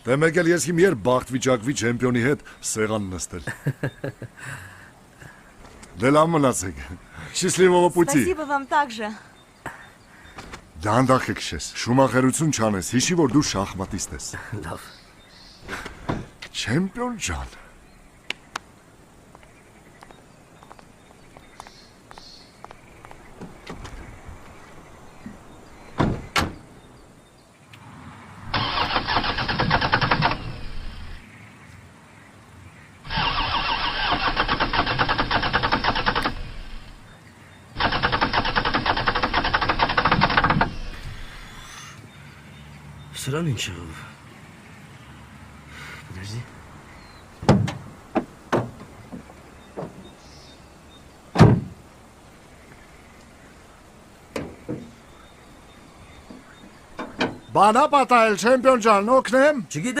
Դե մեկ էլ ես իմ երբ բախտ վիճակվի չեմպիոնի հետ սեղան նստել։ Դե լավ մնացեք։ Счастливого пути։ Спасибо вам также. Դանդաղ քշես, շումախերություն չանես, հիշի որ դու շախմատիստ ես։ Լավ։ Չեմպիոն ջան։ Սրան ինչ եղավ։ Подожди. Բանա պատահել, չեմպիոն ջան, օգնեմ։ Չգիտեմ